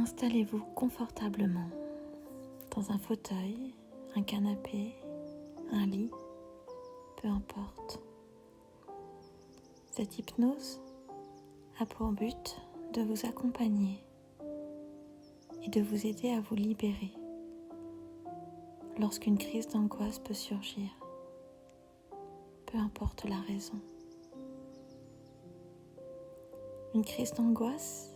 Installez-vous confortablement dans un fauteuil, un canapé, un lit, peu importe. Cette hypnose a pour but de vous accompagner et de vous aider à vous libérer lorsqu'une crise d'angoisse peut surgir, peu importe la raison. Une crise d'angoisse,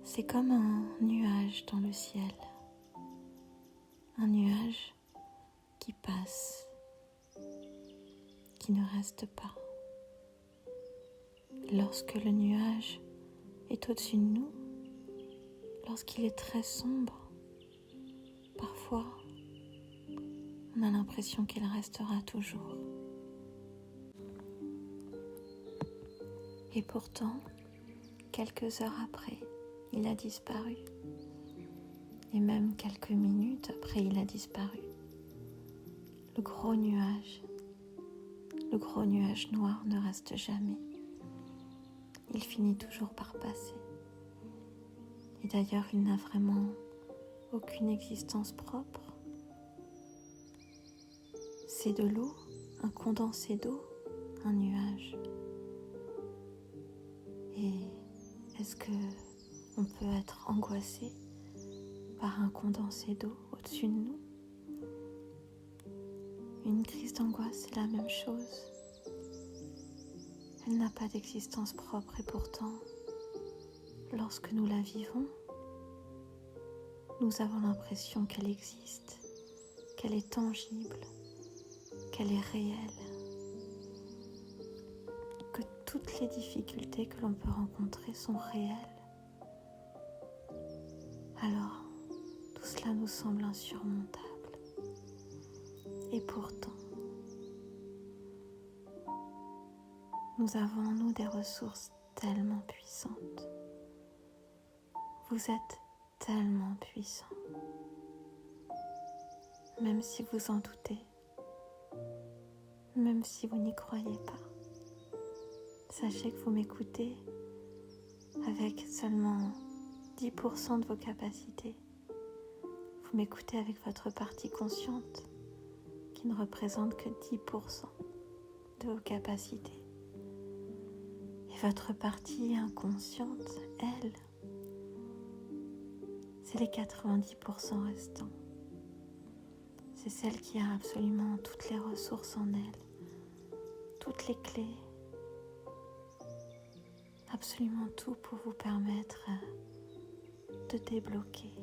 c'est comme un nuage dans le ciel, un nuage qui passe, qui ne reste pas. Lorsque le nuage est au-dessus de nous, lorsqu'il est très sombre, parfois on a l'impression qu'il restera toujours. Et pourtant, quelques heures après, il a disparu. Et même quelques minutes après, il a disparu. Le gros nuage noir ne reste jamais. Il finit toujours par passer. Et d'ailleurs, il n'a vraiment aucune existence propre. C'est de l'eau, un condensé d'eau, un nuage. Et est-ce que on peut être angoissé par un condensé d'eau au-dessus de nous? Une crise d'angoisse, c'est la même chose. Elle n'a pas d'existence propre et pourtant, lorsque nous la vivons, nous avons l'impression qu'elle existe, qu'elle est tangible, qu'elle est réelle, que toutes les difficultés que l'on peut rencontrer sont réelles. Alors, tout cela nous semble insurmontable. Et pourtant, nous avons en nous des ressources tellement puissantes. Vous êtes tellement puissant. Même si vous en doutez, même si vous n'y croyez pas, sachez que vous m'écoutez avec seulement 10% de vos capacités. Vous m'écoutez avec votre partie consciente qui ne représente que 10% de vos capacités. Et votre partie inconsciente, elle, c'est les 90% restants. C'est celle qui a absolument toutes les ressources en elle, toutes les clés, absolument tout pour vous permettre de débloquer,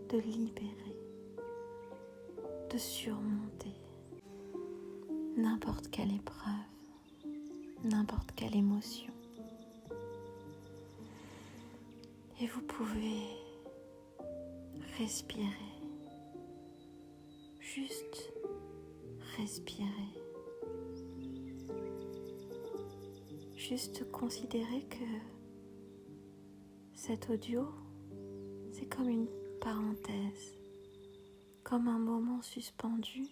de libérer, de surmonter n'importe quelle épreuve, n'importe quelle émotion. Et vous pouvez respirer, juste respirer, juste considérer que cet audio, c'est comme une parenthèse, comme un moment suspendu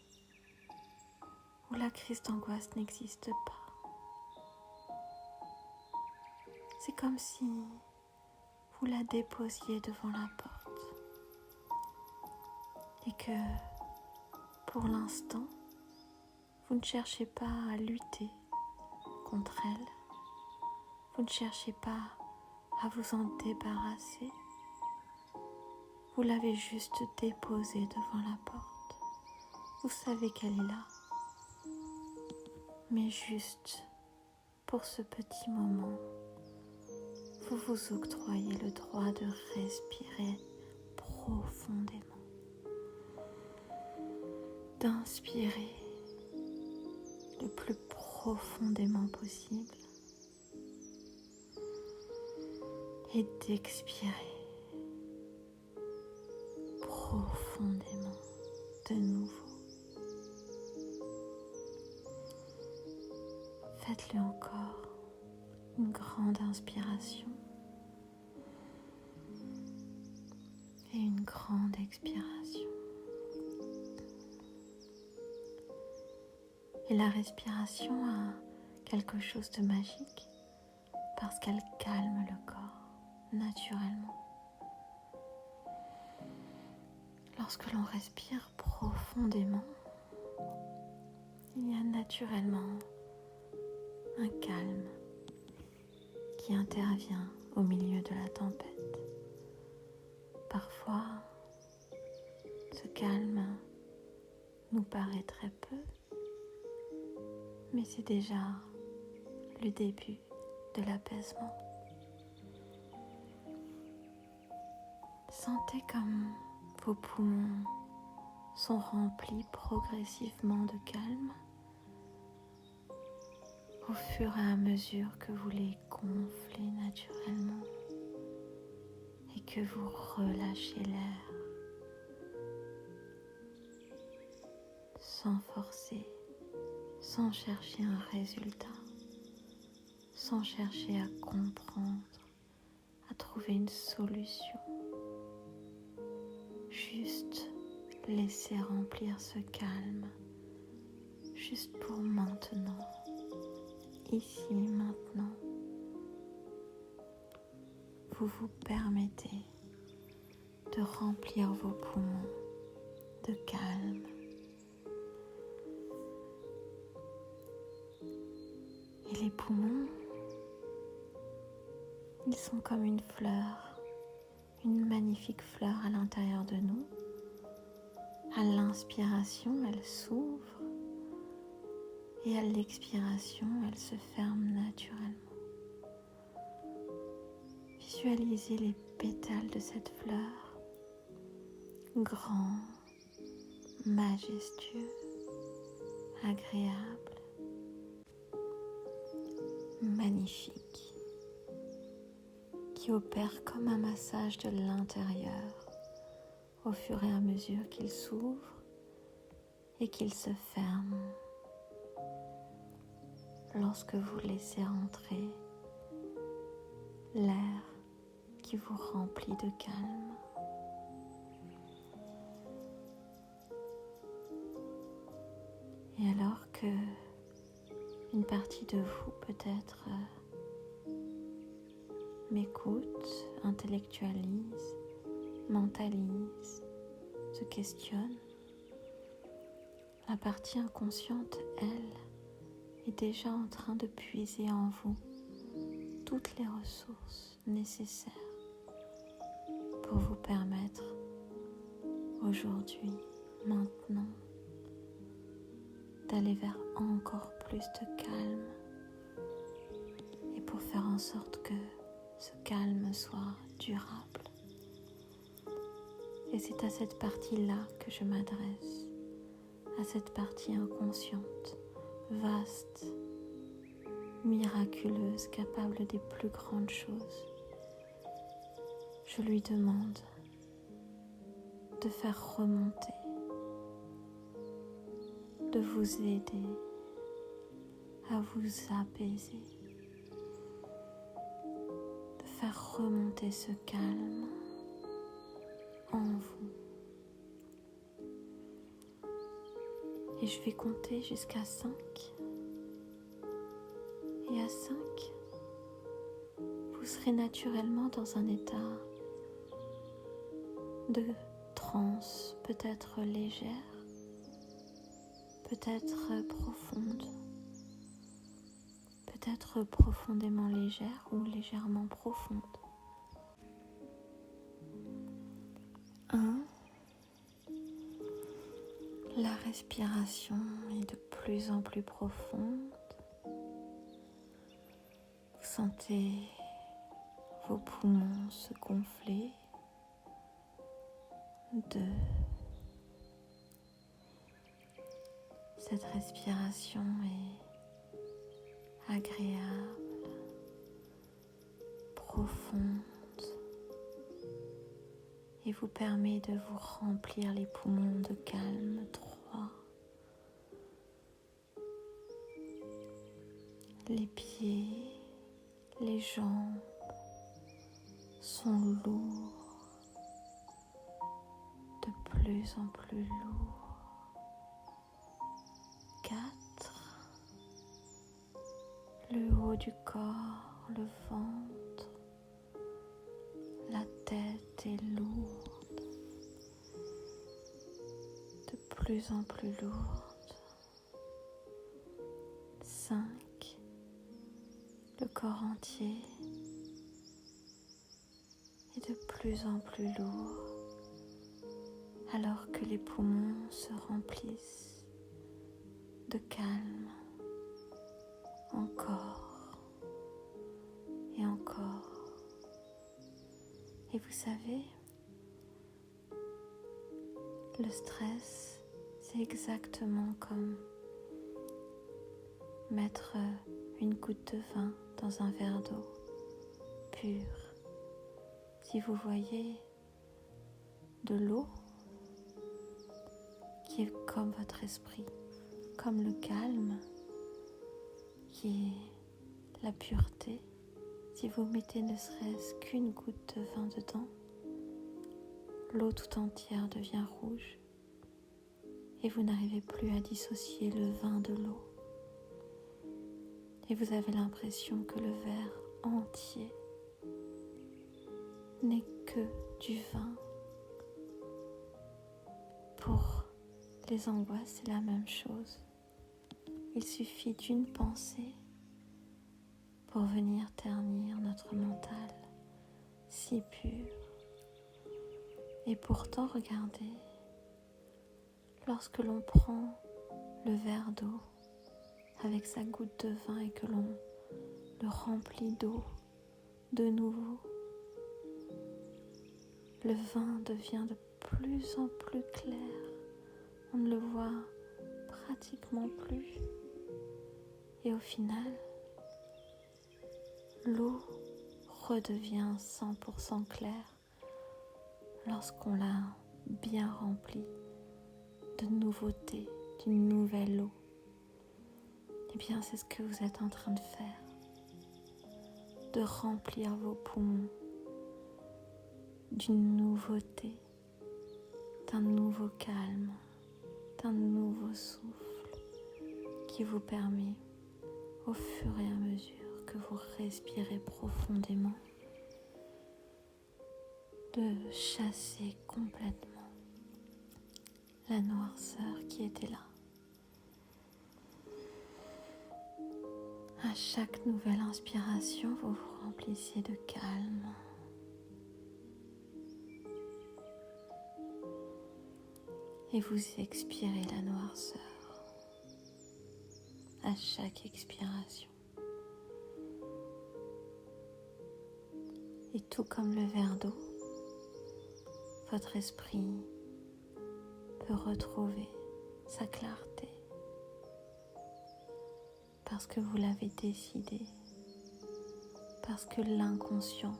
où la crise d'angoisse n'existe pas. C'est comme si vous la déposiez devant la porte et que, pour l'instant, vous ne cherchez pas à lutter contre elle, vous ne cherchez pas à vous en débarrasser, vous l'avez juste déposée devant la porte. Vous savez qu'elle est là, mais juste pour ce petit moment, vous vous octroyez le droit de respirer profondément, d'inspirer le plus profondément possible et d'expirer profondément de nouveau. Faites-le encore. Une grande inspiration et une grande expiration. Et la respiration a quelque chose de magique parce qu'elle calme le corps. naturellement. Lorsque l'on respire profondément, il y a naturellement un calme qui intervient au milieu de la tempête. Parfois, ce calme nous paraît très peu, mais c'est déjà le début de l'apaisement. Sentez comme vos poumons sont remplis progressivement de calme au fur et à mesure que vous les gonflez naturellement et que vous relâchez l'air sans forcer, sans chercher un résultat, sans chercher à comprendre, à trouver une solution. Juste laisser remplir ce calme, juste pour maintenant, ici, maintenant. Vous vous permettez de remplir vos poumons de calme. Et les poumons, ils sont comme une fleur, une magnifique fleur à l'intérieur de nous. À l'inspiration, elle s'ouvre et à l'expiration, elle se ferme naturellement. Visualisez les pétales de cette fleur, grands, majestueux, agréables, magnifiques, qui opèrent comme un massage de l'intérieur au fur et à mesure qu'il s'ouvre et qu'il se ferme. Lorsque vous laissez entrer l'air qui vous remplit de calme. Et alors que une partie de vous peut-être m'écoute, intellectualise, mentalise, se questionne, la partie inconsciente, elle, est déjà en train de puiser en vous toutes les ressources nécessaires pour vous permettre aujourd'hui, maintenant, d'aller vers encore plus de calme et pour faire en sorte que ce calme soit durable. Et c'est à cette partie-là que je m'adresse, à cette partie inconsciente, vaste, miraculeuse, capable des plus grandes choses. Je lui demande de faire remonter, de vous aider à vous apaiser, de faire remonter ce calme en vous. Et je vais compter jusqu'à 5. Et à 5, vous serez naturellement dans un état de transe, peut-être légère, peut-être profonde, peut-être profondément légère ou légèrement profonde. 1. La respiration est de plus en plus profonde. Vous sentez vos poumons se gonfler. 2. Cette respiration est agréable, profonde et vous permet de vous remplir les poumons de calme. 3. Les pieds, les jambes sont lourds, de plus en plus lourds. 4. Le haut du corps, le ventre, montée lourde, de plus en plus lourde. 5, le corps entier est de plus en plus lourd alors que les poumons se remplissent de calme, encore et encore. Et vous savez, le stress, c'est exactement comme mettre une goutte de vin dans un verre d'eau pure. Si vous voyez de l'eau qui est comme votre esprit, comme le calme, qui est la pureté, si vous mettez ne serait-ce qu'une goutte de vin dedans, l'eau tout entière devient rouge et vous n'arrivez plus à dissocier le vin de l'eau. Et vous avez l'impression que le verre entier n'est que du vin. Pour les angoisses, c'est la même chose. Il suffit d'une pensée pour venir ternir notre mental si pur. Et pourtant, regardez, lorsque l'on prend le verre d'eau avec sa goutte de vin et que l'on le remplit d'eau de nouveau, le vin devient de plus en plus clair. On ne le voit pratiquement plus. Et au final, l'eau redevient 100% claire lorsqu'on l'a bien remplie de nouveauté, d'une nouvelle eau. Eh bien, c'est ce que vous êtes en train de faire, de remplir vos poumons d'une nouveauté, d'un nouveau calme, d'un nouveau souffle qui vous permet, au fur et à mesure que vous respirez profondément, de chasser complètement la noirceur qui était là. À chaque nouvelle inspiration, vous vous remplissez de calme. Et vous expirez la noirceur à chaque expiration. Et tout comme le verre d'eau, votre esprit peut retrouver sa clarté parce que vous l'avez décidé, parce que l'inconscient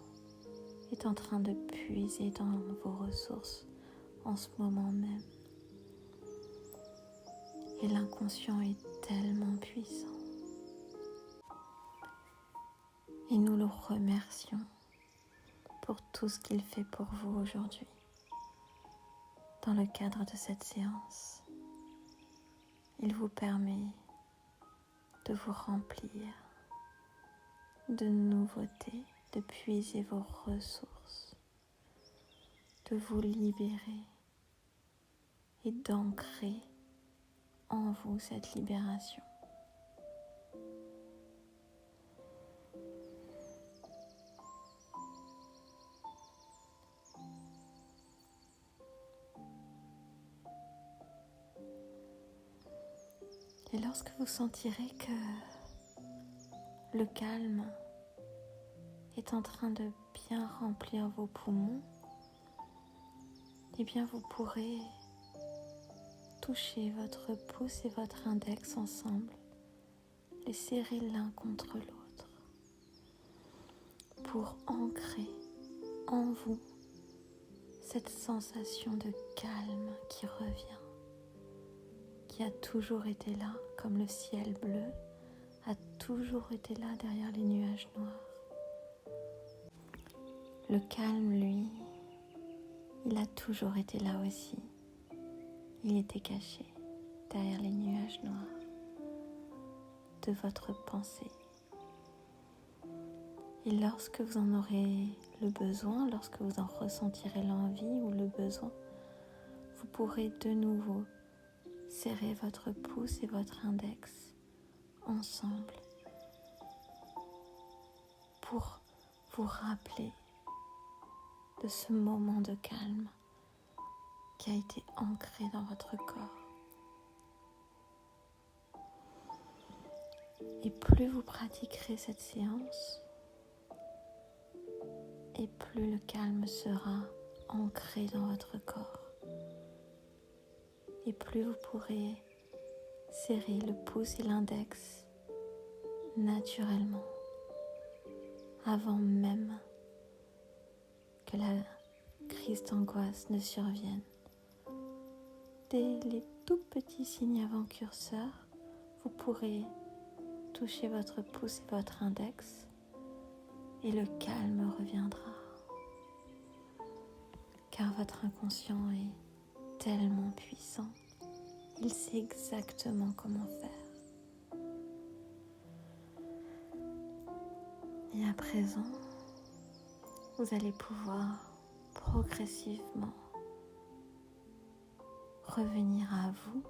est en train de puiser dans vos ressources en ce moment même. Et l'inconscient est tellement puissant. Et nous le remercions pour tout ce qu'il fait pour vous aujourd'hui. Dans le cadre de cette séance, il vous permet de vous remplir de nouveautés, de puiser vos ressources, de vous libérer et d'ancrer en vous cette libération. Et lorsque vous sentirez que le calme est en train de bien remplir vos poumons, eh bien vous pourrez toucher votre pouce et votre index ensemble, les serrer l'un contre l'autre pour ancrer en vous cette sensation de calme qui revient, qui a toujours été là, comme le ciel bleu a toujours été là derrière les nuages noirs. Le calme, lui, il a toujours été là aussi. Il était caché derrière les nuages noirs de votre pensée. Et lorsque vous en aurez le besoin, lorsque vous en ressentirez l'envie ou le besoin, vous pourrez de nouveau serrer votre pouce et votre index ensemble pour vous rappeler de ce moment de calme qui a été ancré dans votre corps. Et plus vous pratiquerez cette séance, et plus le calme sera ancré dans votre corps. Et plus vous pourrez serrer le pouce et l'index naturellement, avant même que la crise d'angoisse ne survienne. Dès les tout petits signes avant-curseurs, vous pourrez toucher votre pouce et votre index et le calme reviendra. Car votre inconscient est tellement puissant, il sait exactement comment faire. Et à présent, vous allez pouvoir progressivement revenir à vous.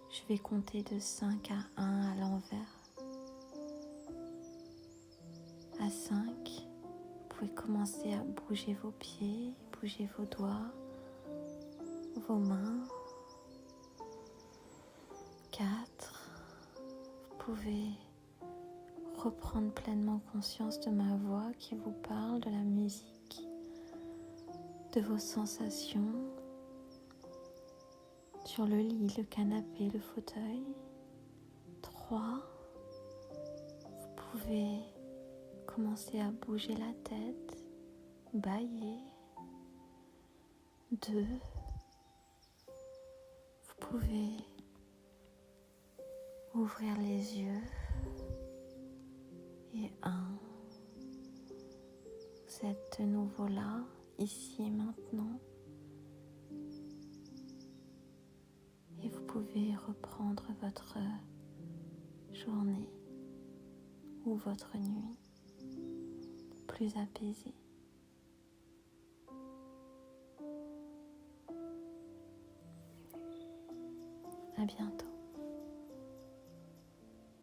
Je vais compter de 5 à 1 à l'envers. À 5, vous pouvez commencer à bouger vos pieds, bouger vos doigts, vos mains. 4, vous pouvez reprendre pleinement conscience de ma voix qui vous parle, de la musique, de vos sensations sur le lit, le canapé, le fauteuil. 3, vous pouvez commencer à bouger la tête, bâiller. 2, vous pouvez ouvrir les yeux. Et 1, vous êtes de nouveau là, ici et maintenant. Et vous pouvez reprendre votre journée ou votre nuit plus apaisée. À bientôt.